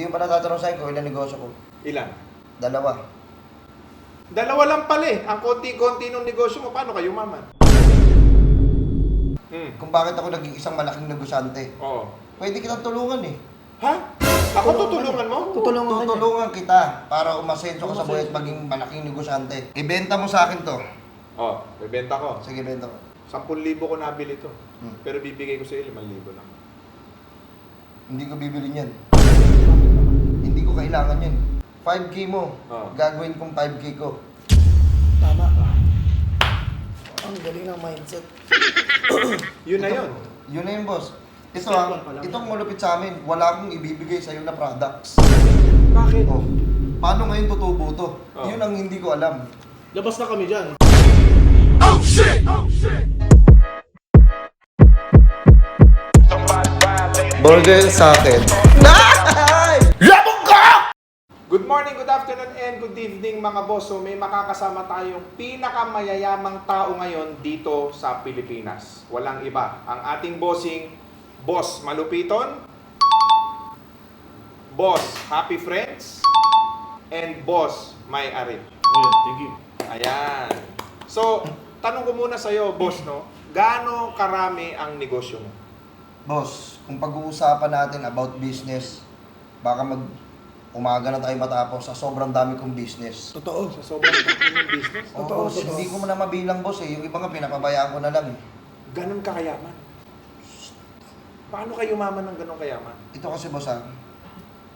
Hindi mo ba natatanong sa'yo kung ilan negosyo ko? Ilan? Dalawa. Dalawa lang pala eh. Ang konti-konti ng negosyo mo, paano kayo maman? Kung bakit ako naging isang malaking negosyante. Oo. Pwede kitang tulungan eh. Ha? Ako tutulungan mo? Tutulungan kita para umasenso ka sa buhay at maging malaking negosyante. Ibenta mo sa akin to. Oo, bebenta ko. Sige, benta ko. 10,000 ko nabili to. Hmm. Pero bibigay ko sa iyo 5,000 lang. Hindi ko bibili niyan. Hindi ko kailangan yan. 5K mo. Gagawin kong 5K ko. Tama. Ang galing ng mindset. Yun na yun. Yun na yun, boss. Ito itong malupit sa amin, wala akong ibibigay sa'yo na products. Bakit? Oh, paano ngayon tutubo to? Oh. Yun ang hindi ko alam. Labas na kami dyan. Burger sa akin. Good morning, good afternoon, and good evening mga boss. So may makakasama tayong pinakamayayamang tao ngayon dito sa Pilipinas. Walang iba. Ang ating bossing, Boss Malupiton, Boss Happy Friends, and Boss May Arif. Ayun, thank you. Ayan. So, tanong ko muna sa'yo, boss, no? Gaano karami ang negosyo mo? Boss, kung pag-uusapan natin about business, baka umaga na tayo matapos sa sobrang dami kong business. Totoo. Sa sobrang dami ng business? Oo, Totoo, boss, totoo. hindi ko mo na mabilang, boss eh. Yung iba nga pinapabayaan ko na lang eh. Ganon ka kayaman? Paano kayo maman ng ganon kayaman? Ito kasi, boss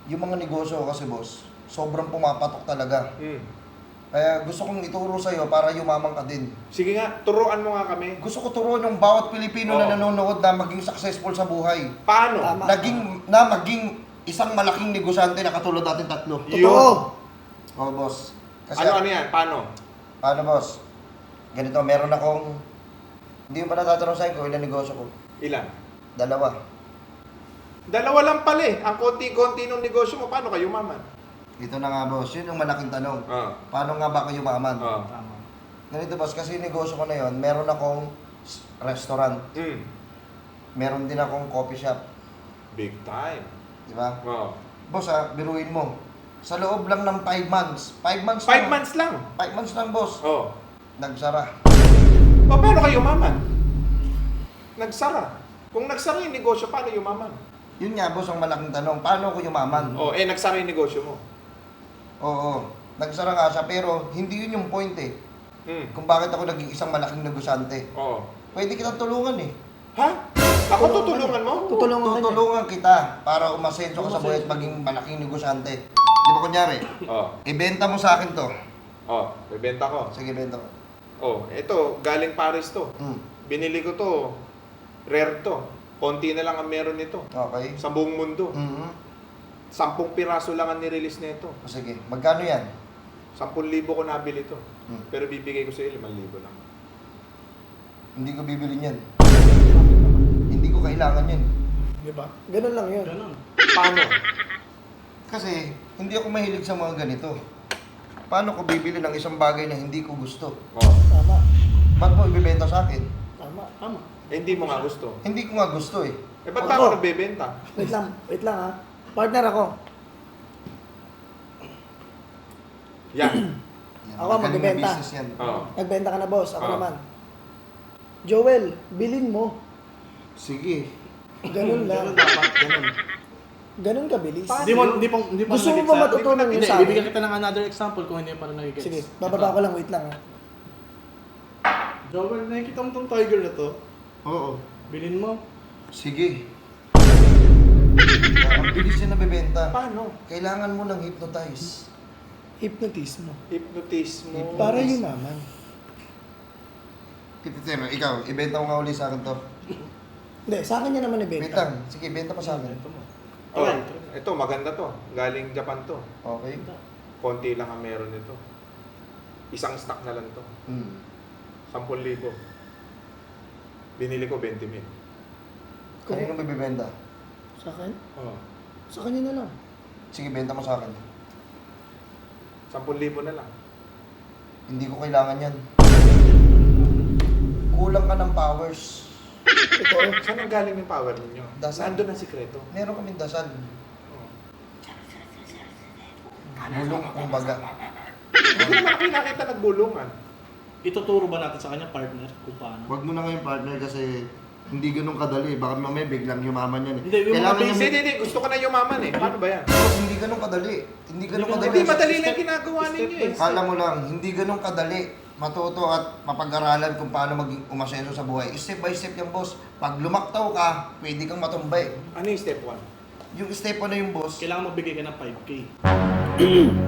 yung mga negosyo ko kasi, boss, sobrang pumapatok talaga. Kaya gusto kong ituro sa'yo para yumaman ka din. Sige nga, turuan mo nga kami. Gusto ko turuan yung bawat Pilipino na nanonood na maging successful sa buhay. Paano? Tama. Maging isang malaking negosyante na katulad natin tatlo. Yun. Oh, boss. Kasi Ano yan? Paano? paano, boss? Ganito, meron akong... Hindi mo ba natatanong sa'yo kung ilan negosyo ko? Ilan? Dalawa. Dalawa lang pala eh. Ang konti-konti ng negosyo mo, paano kayo maman? Ito na nga, boss. Yun ang malaking tanong. Oo. Paano nga ba kayo yumaman? Tama. Ganito, boss, kasi yung negosyo ko na yun, meron akong restaurant. Meron din akong coffee shop. Big time. Di ba? Oo. Boss, biruin mo. Sa loob lang ng 5 months. 5 months 5 lang. months lang. 5 months lang, boss. Oo. Nagsara. O, paano kayo maman? Nagsara. Kung nagsara yung negosyo, paano yumaman? Yun nga, boss, ang malaking tanong. Paano ako yumaman? Oh, nagsara yung negosyo mo. Oo. Nagsara nga siya, pero hindi yun yung point eh. Kung bakit ako naging isang malaking negosyante. Oo. Pwede kitang tulungan eh. Ha? Ako tutulungan mo? Tutulungan kita para umasenso ka sa buhay at maging malaking negosyante. Di ba kunyari, Oo. ibenta mo sa akin to. Oh, bebenta ko. Sige, benta ko. Oh, ito, galing Paris to. Hmm. Binili ko to. Rare to. Konti na lang ang meron nito. Okay. Sa buong mundo. Mhm. 10 piraso lang ang nirelease nito. O sige, magkano yan? 10,000 ko nabili to. Hmm. Pero bibigay ko sa iyo 5,000 lang. Hindi ko bibili niyan. Hindi ko kailangan yan. Di ba? Ganun lang yun. Ganun. Paano? Kasi hindi ako mahilig sa mga ganito. Paano ko bibili ng isang bagay na hindi ko gusto? Oh. Tama. Ba't mo ibibenta sa akin? Tama. Tama. Hindi mo nga gusto. Hindi ko nga gusto eh. Eh, ba't ba ako nagbebenta? Wait lang ha. Partner ako. Yan. Yan, Ako, magaling na magbebenta. business yan. Oo. Nagbenta ka na, boss. Ako Ah. naman. Joel, bilin mo. Sige. Ganun lang. Ganun dapat. Ganun. Ganun ka bilis. Hindi pa Gusto mo nag-gets, ba ha? matutunan yun Hindi, sa bibigyan akin? kita ng another example kung hindi pa rin nag-gets. Sige, bababa ko lang. Wait lang ha. Joel, nakikita mo tong tiger na to? Oo. Bilhin mo. Sige. Ang bilis yan nabibenta. Paano? Kailangan mo ng hypnotize. Hypnotismo. Hypnotismo. Para yumaman. Tititero, ikaw, ibenta mo nga uli sa akin to. Hindi, sa akin yan naman Wait ibenta. lang. Sige, benta mo sa akin. Ito mo. Oh, Okay. ito, maganda to. Galing Japan to. Okay? Konti lang ang meron nito. Isang stock na lang to. 10,000. Binili ko 20,000. Kanino may bibenta? Sa akin? Oh. Sa kanya na lang. Sige, benta mo sa akin. 10,000 na lang. Hindi ko kailangan yan. Kulang ka ng powers. Totoo. Saan ang galing yung power ninyo? Dasal. Nandun ang sikreto. Meron kaming dasal. Oh. Bulong, kumbaga. Hindi ko naman nakita nagbulungan. Ituturo ba natin sa kanya, partner, kung paano? Huwag mo na ngayon partner kasi hindi ganun kadali. Baka mamaya biglang yumaman yan eh. Hindi, yung mga Hindi, hindi. Gusto ko na yumaman eh. Paano ba yan? Boss, hindi ganun kadali. Hindi ganun kadali. Hindi, madali lang ginagawa ninyo eh. Kala mo lang, hindi ganun kadali matuto at mapag-aralan kung paano maging umasenso sa buhay. Step by step yan, boss. Pag lumaktaw ka, pwede kang matumbay. Ano yung step 1? Yung step 1 na yung boss, Kailangan magbigay ka ng 5K.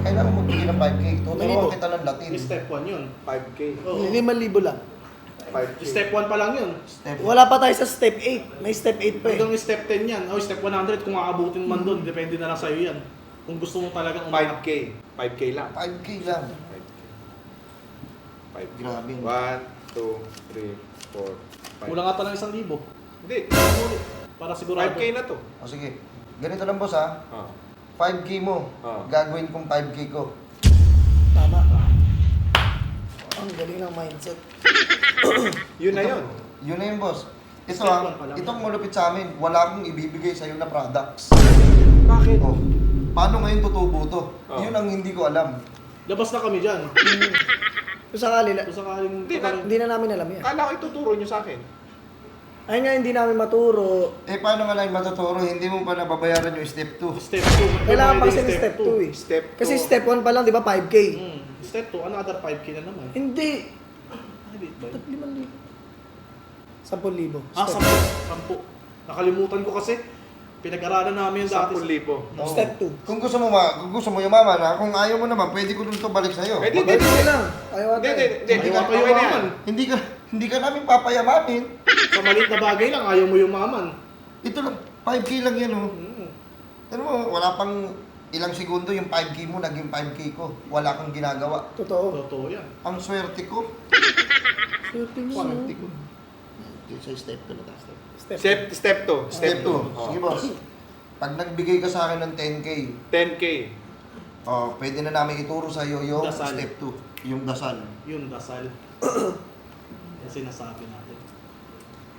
kailangan mo bigyan ng 5K. Tuturuan Malibo. kita ng Latin. Yung step 1 yun. 5K. Oo. 5,000 lang. 5K. Step 1 pa lang yun. Step Wala pa tayo sa step 8. May step 8 pa eh. Hanggang step 10 yan. O step 100 kung aabutin man doon, depende na lang sa'yo yan. Kung gusto mo talagang 5K. 5K lang. 5K lang. 5K. 5K. Grabe. 1, 2, 3, 4, 5. Kulang ata ng 1,000. Hindi. Para sigurado. 5K na to. O sige, ganito lang boss ha. Oh. 5K mo, gagawin kong 5K ko. Tama. Ang galing ng mindset. Yun na yun. Yun na yun boss. Ito Step ha, one pa lang. itong malupit sa amin, wala akong ibibigay sa'yo na products. Bakit? Oh, paano ngayon tutubo to? Oh. Yun ang hindi ko alam. Labas na kami dyan. Kung sakali, Kung sakaling... hindi na namin alam yan. Kala ko ituturo nyo sa akin. Ayun nga, hindi namin maturo. Eh paano nga lang matuturo? Hindi mo pa nababayaran yung step 2. Step 2. Kailangan pa kasi ng step 2 eh. Step Kasi 2. step 1 pa lang, di ba, 5K? Step 2, another 5K na naman. Hindi. Ay, ba? 5,000. 10,000. Ah, Step 10. Nakalimutan ko kasi. Pinag-aralan namin yung dati. 10,000. Oo. Step 2. Kung gusto mo yumaman ha, kung ayaw mo naman, pwede ko dun to balik sa'yo. Pwede, Pwede hindi. lang. Ayaw Hindi, ata hindi, eh. hindi. Ayaw Okay pa na yumaman. yan. Hindi ka namin papayamanin. Sa maliit na bagay lang, ayaw mo yumaman. Ito lang, 5K lang yan oh. Ano mo, wala pang ilang segundo yung 5K mo, naging 5K ko. Wala kang ginagawa. Totoo. Totoo yan. Ang swerte ko. Swerte mo. Swerte ko. Sa step 2 na tayo. Step 2. Step 2. Oh. Sige boss. Pag nagbigay ka sa akin ng 10K, 10K. pwede na namin ituro sa iyo yung Dasal. step 2. Yung dasal. Yun, dasal. Yung sinasabi natin.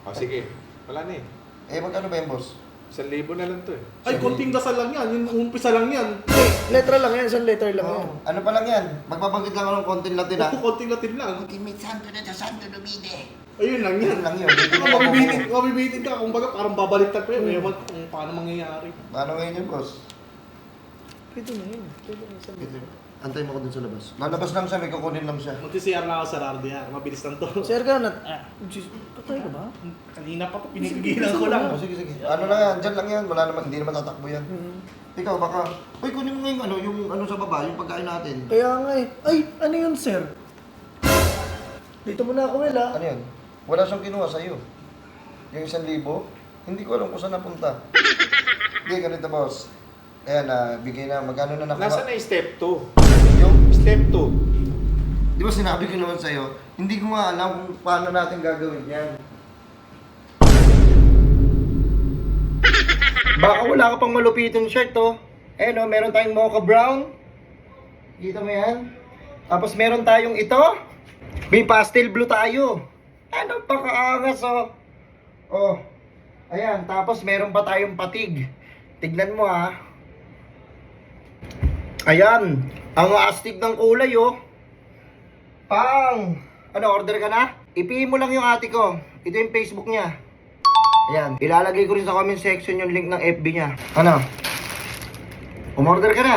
O sige. Wala na eh. Eh, magkano ba yung boss? 1,000 na lang to eh. Ay, konting dasal lang yan. Yung umpisa lang yan. Hindi, letra lang yan. Isang letter lang yan. Ano pa lang yan? Magbabanggit lang ako ng konting Latin ha. Konting latin lang. Ultimate Santo na Santo Lumide. Ayun lang yan. Yun lang yun. Hindi ko Mabibitin ka. Kung baga, parang babaliktad pa yun. Ewan kung paano mangyayari. Paano ngayon yun, boss? Pwede na yun. Pwede na isang Antay mo ko dun sa labas. Lalabas lang siya, may kukunin lang siya. Mag-CR na ako sa Rardia. Mabilis lang to. Sir ka na. Patay ka ba? Kanina pa to. Pinigilan ko lang. Sige. Ano lang yan, dyan lang yan. Wala naman, hindi naman tatakbo yan. Mhm. Ikaw baka, uy, kunin mo ngayon yung ano sa baba, yung pagkain natin. Kaya nga eh. Ay, ano yun, sir? Dito muna ako, Will, ha? Ano yun? Wala siyang kinuha sa'yo. Yung 1,000, hindi ko alam kung saan napunta. Hindi, ganito boss. Ayan, bigay na, magkano na nakuha? Nasaan na yung step 2? Yung, Step 2. di ba sinabi ko naman sa'yo, hindi ko nga alam kung paano natin gagawin yan. Baka wala ka pang malupitong shirt, oh. Ayan, oh, meron tayong mocha brown. Kita mo yan? Tapos meron tayong ito. May pastel blue tayo. Ano pa kaangas, oh. Oh. Ayan, tapos meron pa tayong patig. Tignan mo, ha. Ayan, ang astig ng kulay, oh. Pang! Ano, order ka na? I-PM mo lang yung ate ko. Ito yung Facebook niya. Ayan, ilalagay ko rin sa comment section yung link ng FB niya. Ano? Umorder ka na?